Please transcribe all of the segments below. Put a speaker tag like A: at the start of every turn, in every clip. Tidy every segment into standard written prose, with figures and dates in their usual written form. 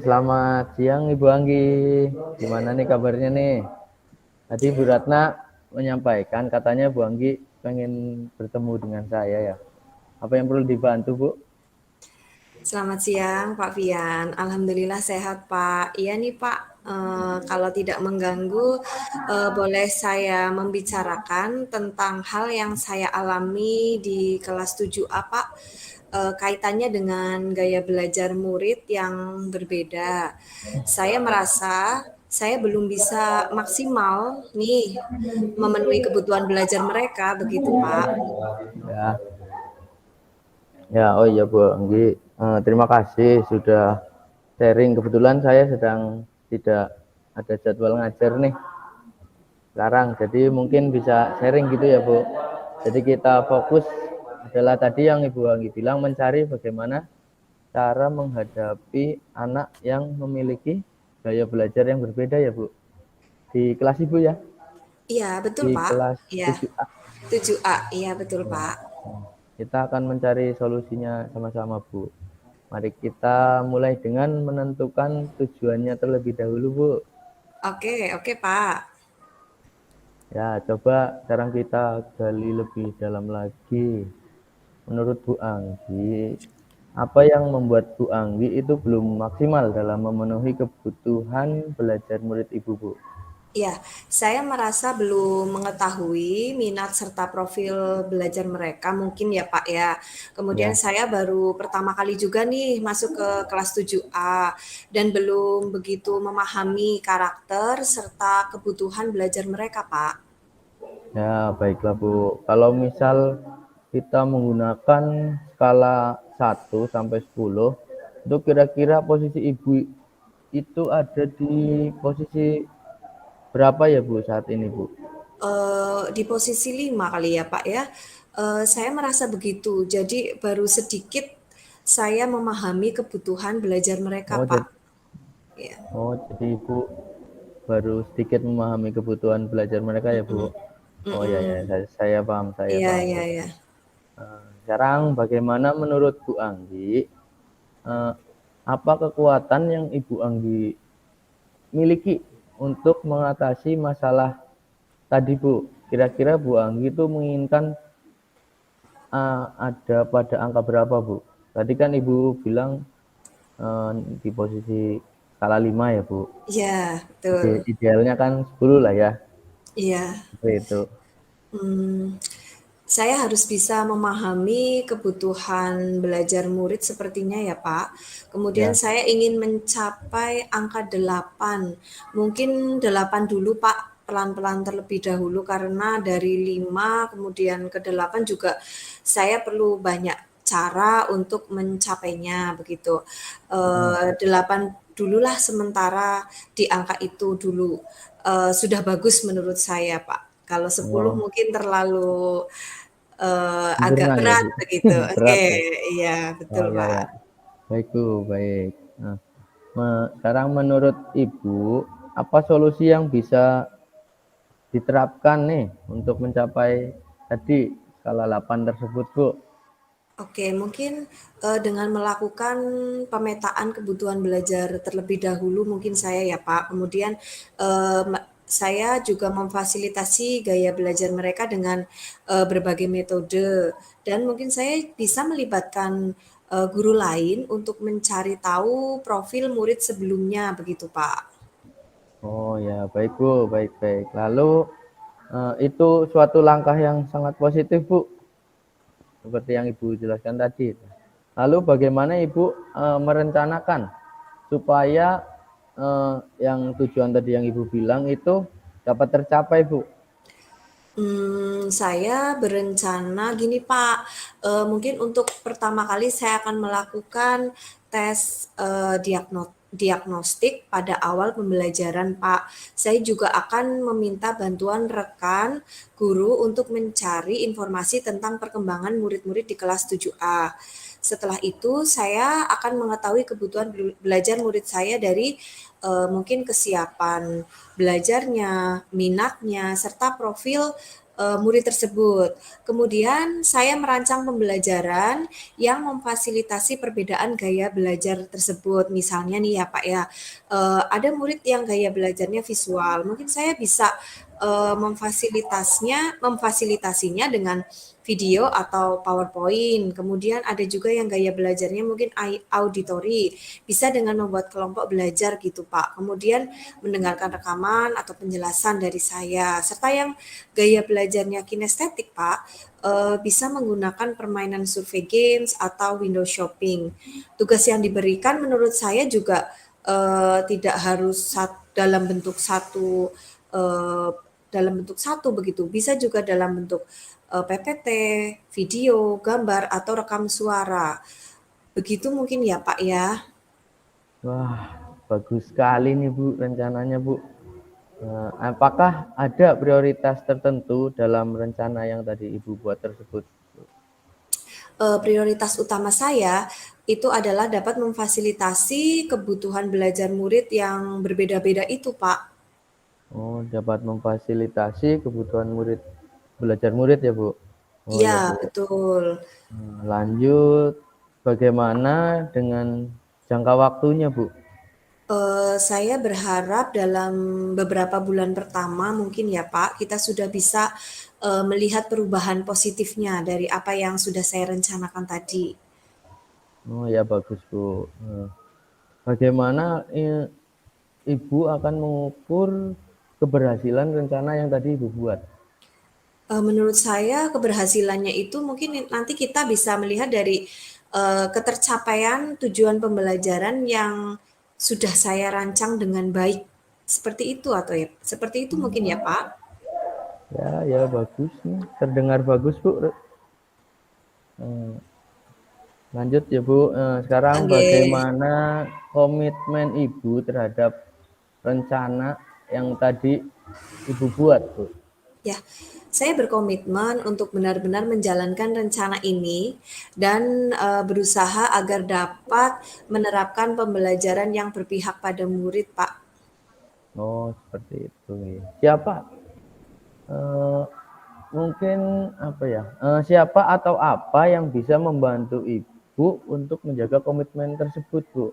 A: Selamat siang Ibu Anggi. Gimana nih kabarnya nih? Tadi Bu Ratna menyampaikan katanya Bu Anggi pengen bertemu dengan saya ya. Apa yang perlu dibantu Bu?
B: Selamat siang Pak Fian, Alhamdulillah sehat Pak. Iya nih Pak, kalau tidak mengganggu, boleh saya membicarakan tentang hal yang saya alami di kelas 7A Pak, kaitannya dengan gaya belajar murid yang berbeda. Saya merasa saya belum bisa maksimal nih memenuhi kebutuhan belajar mereka, begitu Pak.
A: Ya, ya, oh iya Bu Anggi. Terima kasih sudah sharing. Kebetulan saya sedang tidak ada jadwal ngajar nih sekarang, jadi mungkin bisa sharing gitu ya Bu. Jadi kita fokus adalah tadi yang Ibu Anggi bilang mencari bagaimana cara menghadapi anak yang memiliki gaya belajar yang berbeda ya Bu. Di kelas Ibu ya,
B: Iya, betul
A: di
B: Pak.
A: kelas
B: Iya,
A: 7A.
B: 7A, iya betul
A: Ya.
B: Pak.
A: Kita akan mencari solusinya sama-sama Bu. Mari kita mulai dengan menentukan tujuannya terlebih dahulu Bu.
B: Oke, oke Pak.
A: Ya, coba sekarang kita gali lebih dalam lagi. Menurut Bu Anggi, apa yang membuat Bu Anggi itu belum maksimal dalam memenuhi kebutuhan belajar murid Ibu Bu?
B: Iya, saya merasa belum mengetahui minat serta profil belajar mereka mungkin ya Pak ya. Kemudian
A: Ya.
B: saya baru pertama kali juga nih masuk ke kelas 7A dan belum begitu memahami karakter serta kebutuhan belajar mereka Pak.
A: Ya, baiklah Bu. Kalau misal kita menggunakan skala 1 sampai 10, itu kira-kira posisi Ibu itu ada di posisi berapa ya Bu saat ini Bu?
B: Di posisi 5 kali ya, Pak, ya. Saya merasa begitu. Jadi baru sedikit saya memahami kebutuhan belajar mereka,
A: Oh,
B: Pak.
A: jadi,
B: Iya.
A: jadi Ibu baru sedikit memahami kebutuhan belajar mereka ya Bu?
B: Mhm.
A: Oh ya ya,
B: Mhm.
A: saya paham, saya
B: Iya
A: paham
B: iya
A: Bu.
B: iya.
A: Sekarang bagaimana menurut Bu Anggi, eh, apa kekuatan yang Ibu Anggi miliki untuk mengatasi masalah tadi Bu? Kira-kira Bu Anggi itu menginginkan ada pada angka berapa Bu? Tadi kan Ibu bilang eh, di posisi skala 5 ya Bu.
B: Iya, betul.
A: Idealnya kan 10 lah ya.
B: Iya.
A: Seperti itu.
B: Mmm, saya harus bisa memahami kebutuhan belajar murid sepertinya ya, Pak. Kemudian
A: Ya.
B: saya ingin mencapai angka 8. Mungkin 8 dulu, Pak, pelan-pelan terlebih dahulu karena dari 5 kemudian ke 8 juga saya perlu banyak cara untuk mencapainya begitu.
A: Hmm.
B: 8 dululah sementara di angka itu dulu. Sudah bagus menurut saya, Pak. Kalau 10
A: Oh,
B: mungkin terlalu, agak
A: sempurna ya
B: berat
A: Bu.
B: begitu. Oke,
A: Berat ya.
B: iya
A: Oh
B: betul,
A: ya ya.
B: Pak.
A: Baik Bu, baik. Nah, sekarang menurut Ibu, apa solusi yang bisa diterapkan nih untuk mencapai tadi skala 8 tersebut Bu?
B: Oke, mungkin, dengan melakukan pemetaan kebutuhan belajar terlebih dahulu mungkin saya ya, Pak. Kemudian, saya juga memfasilitasi gaya belajar mereka dengan, berbagai metode dan mungkin saya bisa melibatkan, guru lain untuk mencari tahu profil murid sebelumnya begitu, Pak.
A: Oh ya, baik Bu, baik baik. Lalu itu suatu langkah yang sangat positif Bu, seperti yang Ibu jelaskan tadi. Lalu bagaimana Ibu merencanakan supaya yang tujuan tadi yang Ibu bilang itu dapat tercapai Bu?
B: Saya berencana gini Pak, mungkin untuk pertama kali saya akan melakukan tes, diagnostik pada awal pembelajaran Pak. Saya juga akan meminta bantuan rekan guru untuk mencari informasi tentang perkembangan murid-murid di kelas 7A. Setelah itu saya akan mengetahui kebutuhan belajar murid saya dari, mungkin kesiapan belajarnya, minatnya, serta profil murid tersebut. Kemudian saya merancang pembelajaran yang memfasilitasi perbedaan gaya belajar tersebut. Misalnya nih ya Pak ya, ada murid yang gaya belajarnya visual, mungkin saya bisa memfasilitasinya dengan video atau PowerPoint. Kemudian ada juga yang gaya belajarnya mungkin auditory, bisa dengan membuat kelompok belajar gitu Pak. Kemudian mendengarkan rekaman atau penjelasan dari saya. Serta yang gaya belajarnya kinestetik Pak, bisa menggunakan permainan survei games atau window shopping. Tugas yang diberikan menurut saya juga tidak harus eh, dalam bentuk satu begitu, bisa juga dalam bentuk PPT, video, gambar, atau rekam suara. Begitu mungkin ya Pak ya.
A: Wah, bagus sekali nih Bu rencananya Bu. Apakah ada prioritas tertentu dalam rencana yang tadi Ibu buat tersebut?
B: Prioritas utama saya itu adalah dapat memfasilitasi kebutuhan belajar murid yang berbeda-beda itu Pak.
A: Oh, dapat memfasilitasi kebutuhan murid, belajar murid ya Bu? Oh
B: Iya,
A: ya Bu.
B: betul.
A: Lanjut, bagaimana dengan jangka waktunya Bu?
B: Saya berharap dalam beberapa bulan pertama mungkin ya Pak, kita sudah bisa melihat perubahan positifnya dari apa yang sudah saya rencanakan tadi.
A: Oh ya bagus Bu. Bagaimana Ibu akan mengukur keberhasilan rencana yang tadi Ibu buat?
B: Menurut saya keberhasilannya itu mungkin nanti kita bisa melihat dari ketercapaian tujuan pembelajaran yang sudah saya rancang dengan baik. Seperti itu atau ya? Seperti itu mungkin ya Pak?
A: Ya, ya bagus nih. Terdengar bagus Bu. Lanjut ya Bu. Sekarang
B: Oke.
A: bagaimana komitmen Ibu terhadap rencana yang tadi Ibu buat Bu?
B: Ya, saya berkomitmen untuk benar-benar menjalankan rencana ini dan berusaha agar dapat menerapkan pembelajaran yang berpihak pada murid, Pak.
A: Oh seperti itu. Siapa? Eh, Mungkin apa ya? Siapa atau apa yang bisa membantu Ibu untuk menjaga komitmen tersebut Bu?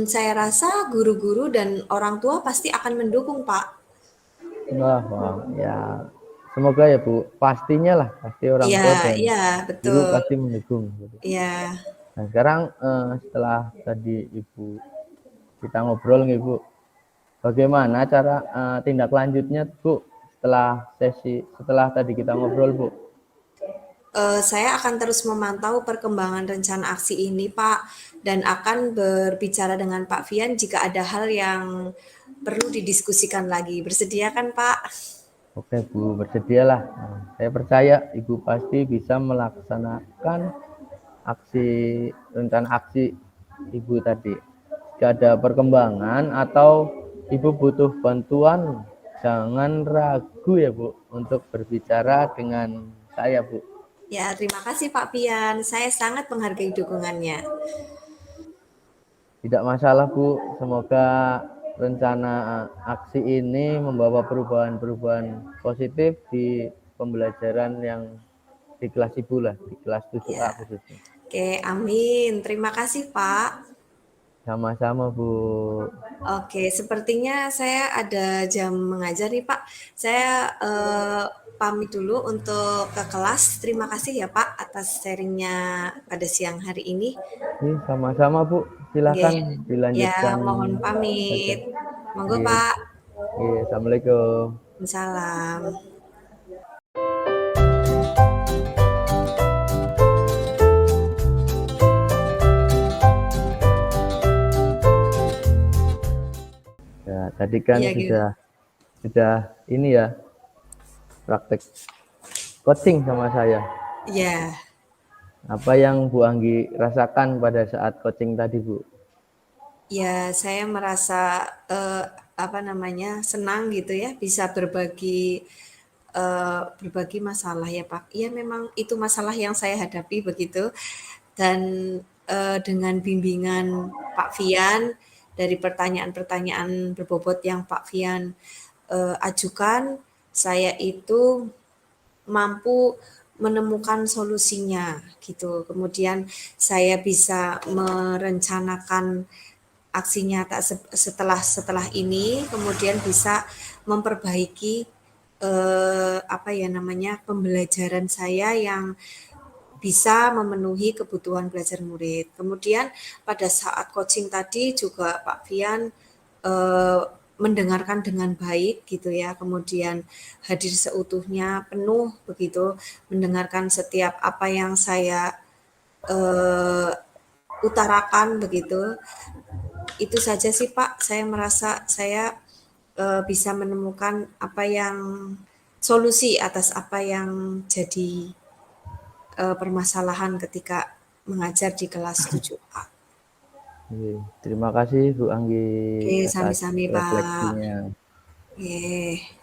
B: Saya rasa guru-guru dan orang tua pasti akan mendukung, Pak.
A: Wah, wah, ya semoga ya Bu. Pastinya lah, pasti orang
B: Iya,
A: tua dan
B: iya,
A: guru
B: betul.
A: pasti mendukung. Gitu.
B: Iya.
A: Nah sekarang setelah tadi Ibu kita ngobrol nih Bu, bagaimana cara tindak lanjutnya Bu setelah tadi kita ngobrol Bu?
B: Saya akan terus memantau perkembangan rencana aksi ini, Pak, dan akan berbicara dengan Pak Fian jika ada hal yang perlu didiskusikan lagi. Bersedia kan, Pak?
A: Oke Bu, bersedialah. Saya percaya Ibu pasti bisa melaksanakan rencana aksi Ibu tadi. Jika ada perkembangan atau Ibu butuh bantuan, jangan ragu ya Bu untuk berbicara dengan saya Bu.
B: Ya, terima kasih Pak Fian. Saya sangat menghargai dukungannya.
A: Tidak masalah Bu, semoga rencana aksi ini membawa perubahan-perubahan positif di pembelajaran yang di kelas Ibu lah, di kelas 7A
B: Ya,
A: khususnya.
B: oke, amin. Terima kasih, Pak.
A: Sama-sama Bu.
B: Oke, sepertinya saya ada jam mengajar nih, Pak. Saya pamit dulu untuk ke kelas. Terima kasih ya, Pak, atas sharingnya pada siang hari ini.
A: Sama-sama Bu,
B: Oke,
A: silakan
B: ya,
A: dilanjutkan
B: mohon
A: saja.
B: pamit. Monggo,
A: Iya,
B: Pak.
A: iya, Assalamualaikum.
B: Salam.
A: Ya, tadi kan
B: Iya, gitu.
A: sudah ini ya praktek coaching sama saya.
B: Iya.
A: Apa yang Bu Anggi rasakan pada saat coaching tadi Bu?
B: Ya, saya merasa apa namanya senang gitu ya bisa berbagi masalah ya Pak. Iya memang itu masalah yang saya hadapi begitu dan dengan bimbingan Pak Fian dari pertanyaan-pertanyaan berbobot yang Pak Fian ajukan, saya itu mampu menemukan solusinya gitu. Kemudian saya bisa merencanakan aksi nyata setelah ini, kemudian bisa memperbaiki apa ya namanya, pembelajaran saya yang bisa memenuhi kebutuhan belajar murid. Kemudian pada saat coaching tadi juga Pak Fian mendengarkan dengan baik gitu ya, kemudian hadir seutuhnya, penuh begitu, mendengarkan setiap apa yang saya utarakan begitu. Itu saja sih Pak, saya merasa saya bisa menemukan apa yang solusi atas apa yang jadi permasalahan ketika mengajar di kelas 7A.
A: Oke, terima kasih Bu Anggi
B: Oke,
A: atas
B: sami-sami Pak.
A: refleksinya.
B: Oke.